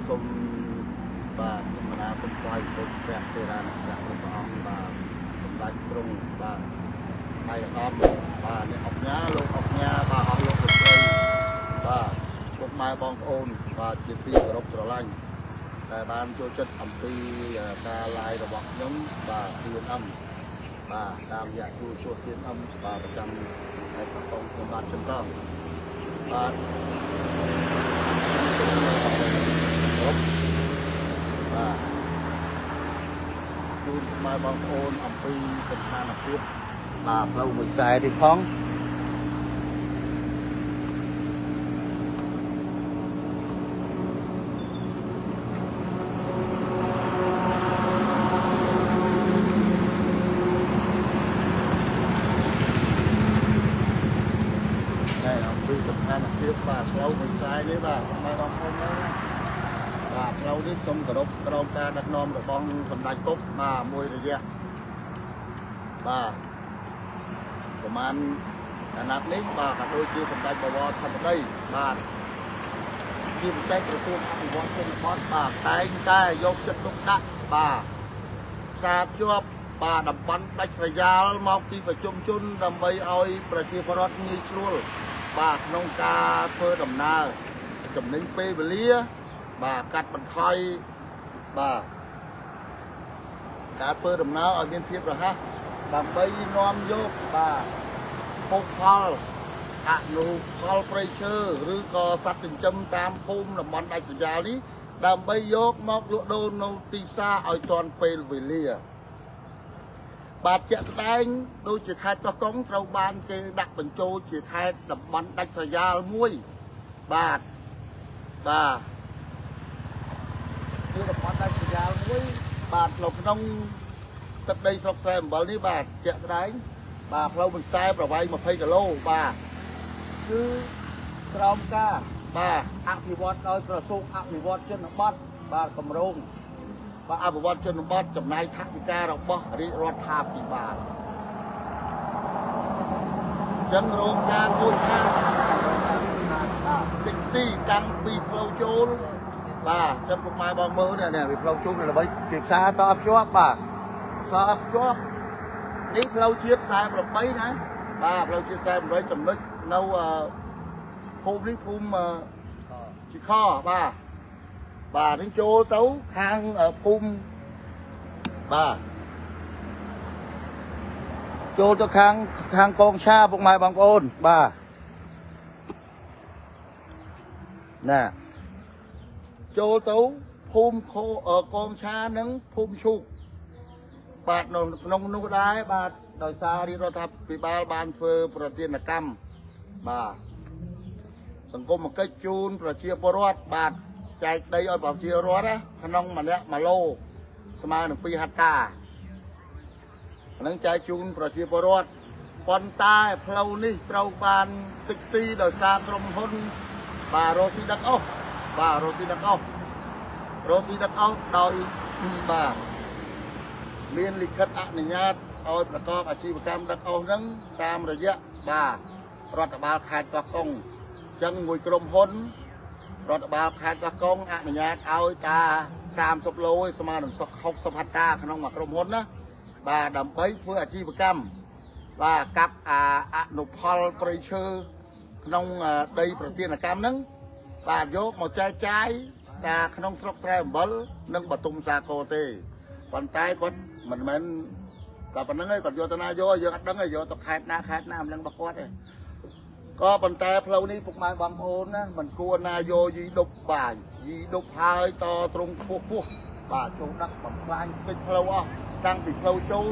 សុំបាទធម្មតាសុំថ្លៃសុំព្រះទេរានុព្រះព្រះអង្គបាទសម្ដេចទ្រង់បាទហើយអាដាមបាទអ្នកអុកញ៉ាលោកអុកញ៉ាបាទអស់លោកលោកស្រីបាទពុកម៉ែបងប្អូនបាទជាទីគោរពស្រឡាញ់តែបានចូលចិត្តអំពីការឡាយរបស់ខ្ញុំបាទTNMបាទតាមរយៈទូរទស្សន៍TNMបាទប្រចាំហើយកំពុងខ្ញុំបាទចំតបាទបាទជូនម៉ែបងប្អូនអំពីស្ថានភាពបាទផ្លូវមួយខ្សែនេះផងស្ថានភាពបាទផ្លូវមួយខ្សែនេះបាទម៉ែបងប្អូនបាទផ្លូវនេះសូមគោរពក្រោមការដឹកនាំរបស់សម្ដេចពុកបាទមួយរយៈបាទប្រហែលអាណត្តិនេះបាទក៏ដូចជាសម្ដេចបវរធម្មដីបាទជាពិសេសក្រសួងអភិវឌ្ឍជនបទបាទតែងតែយកចិត្តទុកដាក់បាទផ្សារភ្ជាប់បាទតំបន់ដាច់ស្រយាលមកពីប្រជុំជនដើម្បីឲ្យប្រជាពលរដ្ឋងាយស្រួលបាទក្នុងការធ្វើដំណើរចំណេញពេលវេលាបាទកាត់បន្ថយបាទការធ្វើដំណើរឲ្យមានភាពរហ័សដើម្បីនាំយកបាទភោគផលអនុផលព្រៃឈើឬក៏សត្វចិញ្ចឹមតាមភូមិតំបន់ដាច់ស្រយាលនេះដើម្បីយកមកលក់ដូរនៅទីផ្សារឲ្យទាន់ពេលវេលាបាទជាក់ស្ដែងដូចជាខេត្តកោះកុងត្រូវបានគេដាក់បញ្ចូលជាខេត្តតំបន់ដាច់ស្រយាលមួយបាទជាតំបន់ដាច់ស្រយាលមួយបាទនៅក្នុងទឹកដីស្រុកស្រែអំបិលនេះបាទជាក់ស្ដែងបាទផ្លូវមួយខ្សែប្រវែង20គីឡូបាទគឺក្រោមការបាទអភិវឌ្ឍដោយក្រសួងអភិវឌ្ឍជនបទបាទគម្រោងបាទអភិវឌ្ឍជនបទចំណាយថវិការបស់រាជរដ្ឋាភិបាលចឹងរោងការមួយខាងតិចទីតាំងពីផ្លូវចូលបាទចឹងពុកម៉ែបងមើលនេះវាផ្លូវចូលដើម្បីពីផ្សារតភ្ជាប់បាទផ្សារភ្ជាប់នេះផ្លូវជាតិ48ណាបាទផ្លូវជាតិ48ចំណុចនៅភូមិនេះភូមិជីខបាទនេះចូលទៅខាងភូមិបាទចូលទៅខាងកងឆាពុកម៉ែបងប្អូនបាទណាចូលទៅភូមិកងឆានិងភូមិឈូកបាទនៅក្នុងនោះដែរបាទដោយសាររាជរដ្ឋាភិបាលបានធ្វើប្រទានកម្មបាទសង្គមកិច្ចជូនប្រជាពលរដ្ឋបាទចែកដីឲ្យប្រជាពលរដ្ឋក្នុងម្នាក់1ឡូស្មើនឹង2ហិកតានឹងចែកជូនប្រជាពលរដ្ឋប៉ុន្តែផ្លូវនេះត្រូវបានតិចទីដោយសារក្រុមហ៊ុនបាទរ៉ូស៊ីដឹកអស់បាទរ៉ូស៊ីដឹកអស់ដោយបាទមានលិខិតអនុញ្ញាតឲ្យប្រកបអាជីវកម្មដឹកអស់ហ្នឹងតាមរយៈបាទរដ្ឋបាលខេត្តកោះកុងអញ្ចឹងមួយក្រុមហ៊ុនរដ្ឋបាលខេត្តកោះកុងអនុញ្ញាតឲ្យតា30ឡូស្មើនឹង60ហិកតាក្នុងមួយក្រុមហ៊ុនណាបាទដើម្បីធ្វើអាជីវកម្មបាទកាប់អនុផលព្រៃឈើក្នុងដីប្រទានកម្មហ្នឹងបាទយកមកចែកចាយតាមក្នុងស្រុកស្រែអំបិលនិងបទុមសាគរទេប៉ុន្តែគាត់មិនមែនតែប៉ុណ្្នឹងឯងគាត់យកទៅណាយកយើងអត់ដឹងទេយកទៅខេត្តណាមិនដឹងរបស់គាត់ទេក៏ប៉ុន្តែផ្លូវនេះពុកម៉ែបងប្អូនណាមិនគួរណាយកយីដប់បាទយីដប់ហើយតត្រង់ខ្ពស់បាទចូលដាក់បំផ្លាញពេញផ្លូវអស់តាំងពីផ្លូវចូល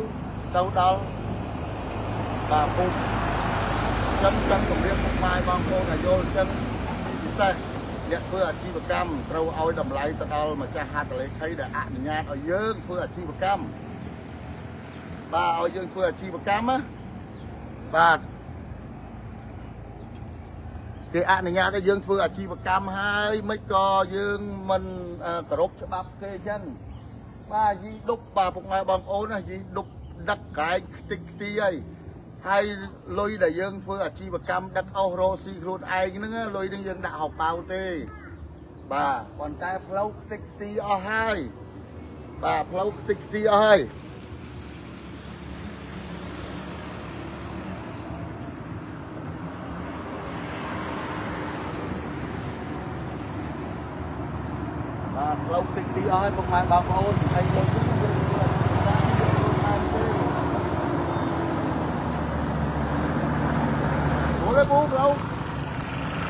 ទៅដល់បាទពុកចឹងគម្រាមពុកម៉ែបងប្អូនឲ្យយល់ចឹងពិសេសអ្នកធ្វើអាជីវកម្មត្រូវឲ្យតម្លៃទៅដល់ម្ចាស់ហត្ថលេខីដែលអនុញ្ញាតឲ្យយើងធ្វើអាជីវកម្មបាទឲ្យយើងធ្វើអាជីវកម្មណាបាទគេអនុញ្ញាតឲ្យយើងធ្វើអាជីវកម្មហើយមិនក៏យើងមិនគោរពច្បាប់គេអញ្ចឹងបាទយីដប់បាទពុកម៉ែបងប្អូនណាយីដប់ដឹកកែងខ្ទេចខ្ទីហើយលុយដែលយើងធ្វើអាជីវកម្មដឹកអស់រស់ស៊ីខ្លួនឯងហ្នឹងលុយហ្នឹងយើងដាក់ហោបបៅទេ bà còn tay lâu tích tí ở hai bà lâu tích tí ở hai bà lâu tích tí ở hai bằng mai bà ôn hay lâu tích tí bố đấy bố đâu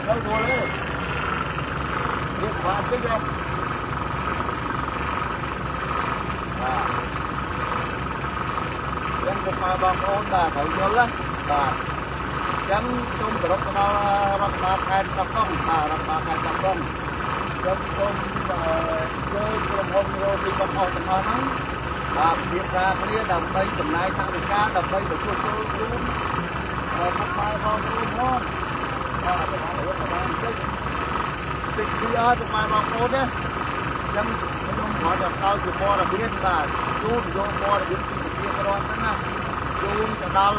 đâu bố đấy biết bà cái khôngยังผมมาบางโอนบ่าเขาเยอะละบ่ายังชมกระดกกระดารับมาแทนกระต้องบ่ารับมาแทนกระต้องยังชมเยอะกระพงโรตีกระพงกระพงนั้นบ่าเรียนราเขาเรียกดำไปจำนายทางเดินการดำไปแบบช่วยช่วยรุ่นทำไมบางรุ่นน้องบ่าประมาณว่าประมาณติดที่ประมาณบางโอนเนี่ยยังขอจากเราอยู่มอระเบียนบ่าจูนโยมอระเบียนที่ตลอดนั่นนะจูนจะดาว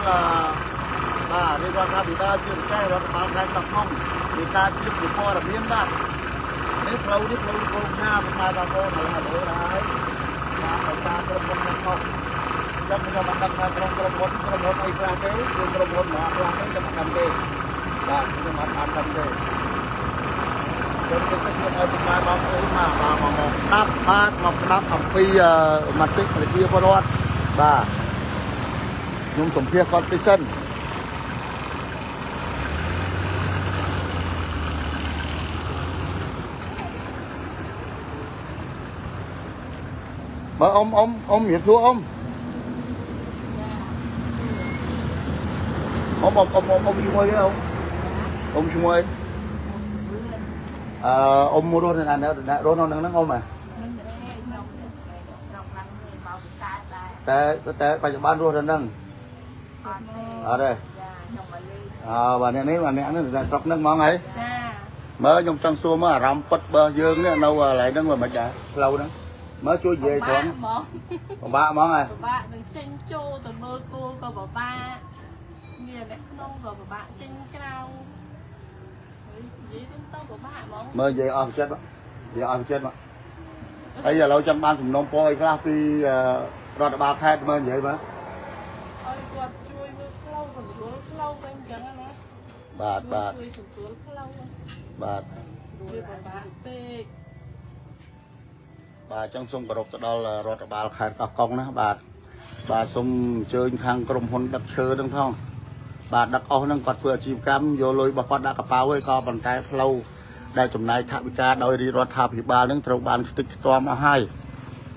là đi qua tháp bị ba chuyên xe rồi bao cái tập không thì ta chưa được mòระเบียนบ้านนี่เราโกงหน้าเป็นมาบางโอนอะไรโดยร้ายมาไปตามกระบวนการเขาจะมีการทำการกระบวนไอ้กลางเต้คือกระบวนหมากลางเต้จะมาทำเต้บ้านจะมาทำเต้จนจะเป็นอะไรเป็นมาบางโอนมานับพาดนับอับปีมาติดอะไรที่พอรอดบ้านุ่มสมเพียรคอนฟิชชั่นmà ông nhìn xuống ông chung ơi không ông chung ơi ông mua đôi này nè đôi nó nắng ông mà té phải ban đôi này nâng ở đây và này nếu mà nè nó là trọc nâng món ấy mới trong trang xua mới rầm bật bờ dương nữa đâu lại nâng mà mày chả lâu đó mới chui về còn ba món này ba đừng tranh châu từ mơ cô có bảo ba nghe lại không có bảo ba tranh cao gì cũng tao của ba món mới về chết đó về chết mà bây giờ lâu trong ban cùng nông poi cái phi rồi ba khai mới vậy mà ôi quạt chui lâu rồi lâu bên chẳng á bạt bà trong sông cà rốt đó là rốt bà khai cọc công đó bà sông chơi khang cầm hôn đặc chơi đúng không bà đặc ô năng quạt vừa chìm cam vô lôi bà quạt đã cặp áo ấy co bàn tay lâu đây trong này tháp ca đôi đi rốt tháp thì bà nâng trâu bàn tích toa mà hai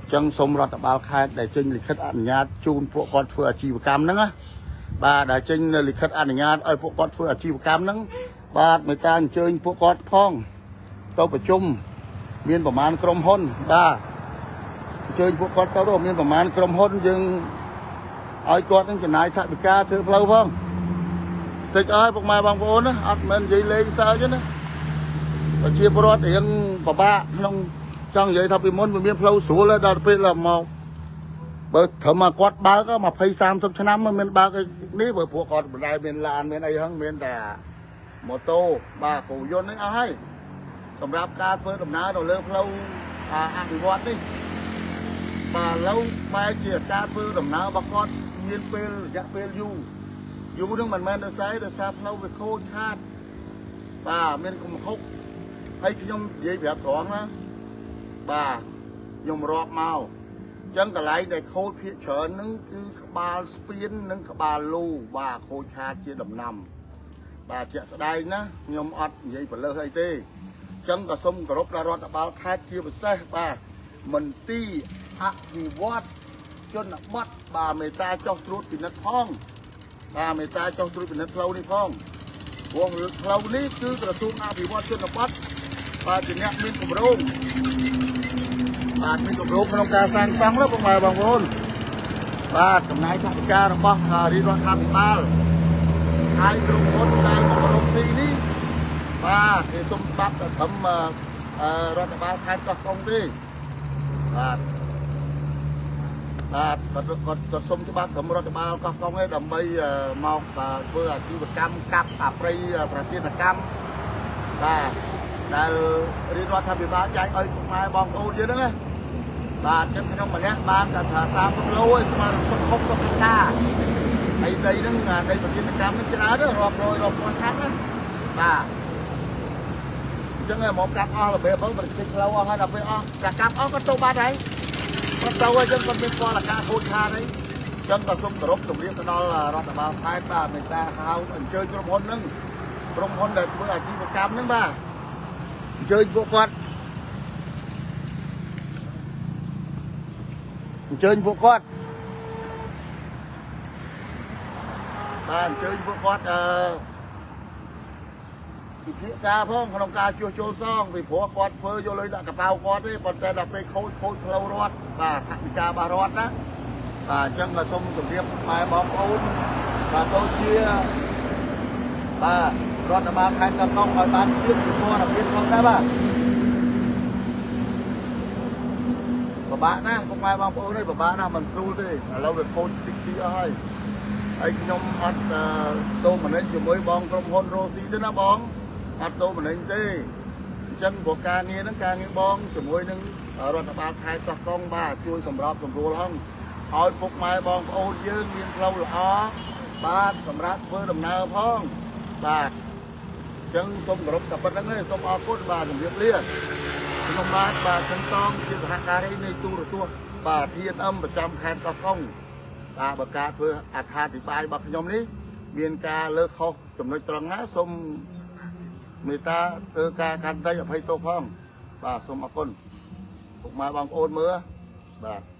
trong sông rốt bà khai để trên lịch khách ăn nhát chun phụ quạt vừa chìm cam nâng á bà đã trên lịch khách ăn nhát ở phụ quạt vừa chìm cam nâng bà người ta chơi phụ quạt phong tao phải chung miềnประมาณกรมหนบ้าเชิญพวกกอดเต้าโรมีนประมาณกรมหนจึงเอากอดนั่งจะนายทักกาเธอเพลาพ้องติดพวกมาบางโอนนะอัดมันใหญ่เลยซาchứนะเชียร์บอลเองป้าน้องจังใหญ่ทับไปม้วนไปเมียเพลาสูแล้วดาวไปละมองเบอร์เถอะมากอดบ้าก็มาพายซ้ำทุกชนะมันเป็นบ้าก็นี่เบอร์พวกกอดได้เป็นลานเป็นไอ้ทั้งเป็นแต่มอโต้บ้าขู่ยนนี่เอาให้สำหรับการเพื่อดำน้ำเราเลิกเราอ่างวัดนี่มาแล้วมาเกี่ยวกับเพื่อดำน้ำบางคนเงินเปลยะเปลอยู่นึงมันแม่นใช้แต่ทราบเราไปโค่นคาดป่าเมียนกุมฮกให้ขยมเยี่ยแบบท้องนะป่ายมรอบเมาจังกะไรได้โค่นพิเฉินนึงคือบาลสเปียนนึงบาลลูว่าโค่นคาดเกี่ยดำน้ำป่าเจ้าสดายนะยมอัดเยี่ยไปเลยให้ตีจังกระสมกระรบระรอดบาลคาดเกี่ยวไปเสป่ามันตีอักมีวัดจนบัดป่าเมตาเจ้าตรุษปินัดท้องป่าเมตาเจ้าตรุษปินัดเรานี่พ้องวงเรานี่คือกระทรวงอาภิวัตจนบัดป่าจะเนี่ยมีกบรงป่ามีกบรงมันต้องการสร้างฟังแล้วพวกมาบางคนป่าทำนายทางการบ้าดีรอดทำตาไอ้กรงคนไอ้กบรงสีนี่ป่าที่สมบัติทำรัฐบาลไทยก็คงดีก็สมบัติทำรัฐบาลก็คงให้ดำไปมองเพื่อชีวกรรมกับปรีประเทศกรรมใน ដែលរៀបរដ្ឋាភិបាលចែកឲ្យខ្មែរបងប្អូនយើងហ្នឹងណាបាទចឹងខ្ញុំម្នាក់បានតែថា30គីឡូឲ្យស្មើនឹង60ហិកតាហើយដីហ្នឹងដីប្រជាកម្មហ្នឹងច្រើនទៅរាប់រយរាប់ពាន់ខាត់ណាបាទអញ្ចឹងមកកាប់អស់របៀបហ្នឹងប្រតិគីឡូអស់ហើយដល់ពេលអស់តែកាប់អស់ក៏ទៅបាត់ហើយគាត់ទៅអញ្ចឹងគាត់មានពលការហូតខាតហើយអញ្ចឹងក៏សូមគោរពជម្រាបទៅដល់រដ្ឋបាលខេត្តបាទមេត្តាហៅអញ្ជើញក្រុមហ៊ុនហ្នឹងក្រុមហ៊ុនដែលធ្វើអាជីវកម្មហ្នឹងបាទអញ្ជើញពួកគាត់អញ្ជើញពួកគាត់បាទអញ្ជើញពួកគាត់ពិភាក្សាផងក្នុងការជួសជុលសងពីព្រោះគាត់ធ្វើយកលុយដាក់កប៉ៅគាត់ទេប៉ុន្តែដល់ពេលខូចផ្លូវរដ្ឋបាទថវិការបស់រដ្ឋណាបាទអញ្ចឹងក៏សូមជម្រាបម៉ែបងប្អូនបាទដូចជាបាទរដ្ឋបាលខេត្តកោះកុងឲ្យបានជៀបជំនួសភាពផងដែរបាទពិបាកណាស់ពុកម៉ែបងប្អូននេះពិបាកណាស់មិនស្រួលទេឥឡូវវាខូចតិចអស់ហើយខ្ញុំអត់ដូរម្នេញជាមួយបងក្រុមហ៊ុនរ៉ូស៊ីទេណាបងអត់ដូរម្នេញទេអញ្ចឹងព្រោះការងារហ្នឹងការងារបងជាមួយនឹងរដ្ឋបាលខេត្តកោះកុងបាទជួយសម្របសម្រួលហ្នឹងឲ្យពុកម៉ែបងប្អូនយើងមានផ្លូវល្អបាទសម្រាប់ធ្វើដំណើរផងបាទអញ្ចឹងសូមគោរពតែប៉ុណ្្នឹងទេសូមអរគុណបាទជម្រាបលាខ្ញុំបាទសន្តងជាសហការីនៃទូរទស្សន៍បាទ TNM ប្រចាំខេត្តកោះកុងបាទបើការធ្វើអត្ថាធិប្បាយរបស់ខ្ញុំនេះមានការលើកខុសចំណុចត្រង់ណាសូមមេត្តាធ្វើការកាន់តែអភ័យទោសផងបាទសូមអរគុណពុកម៉ែបងប្អូនមើលបាទ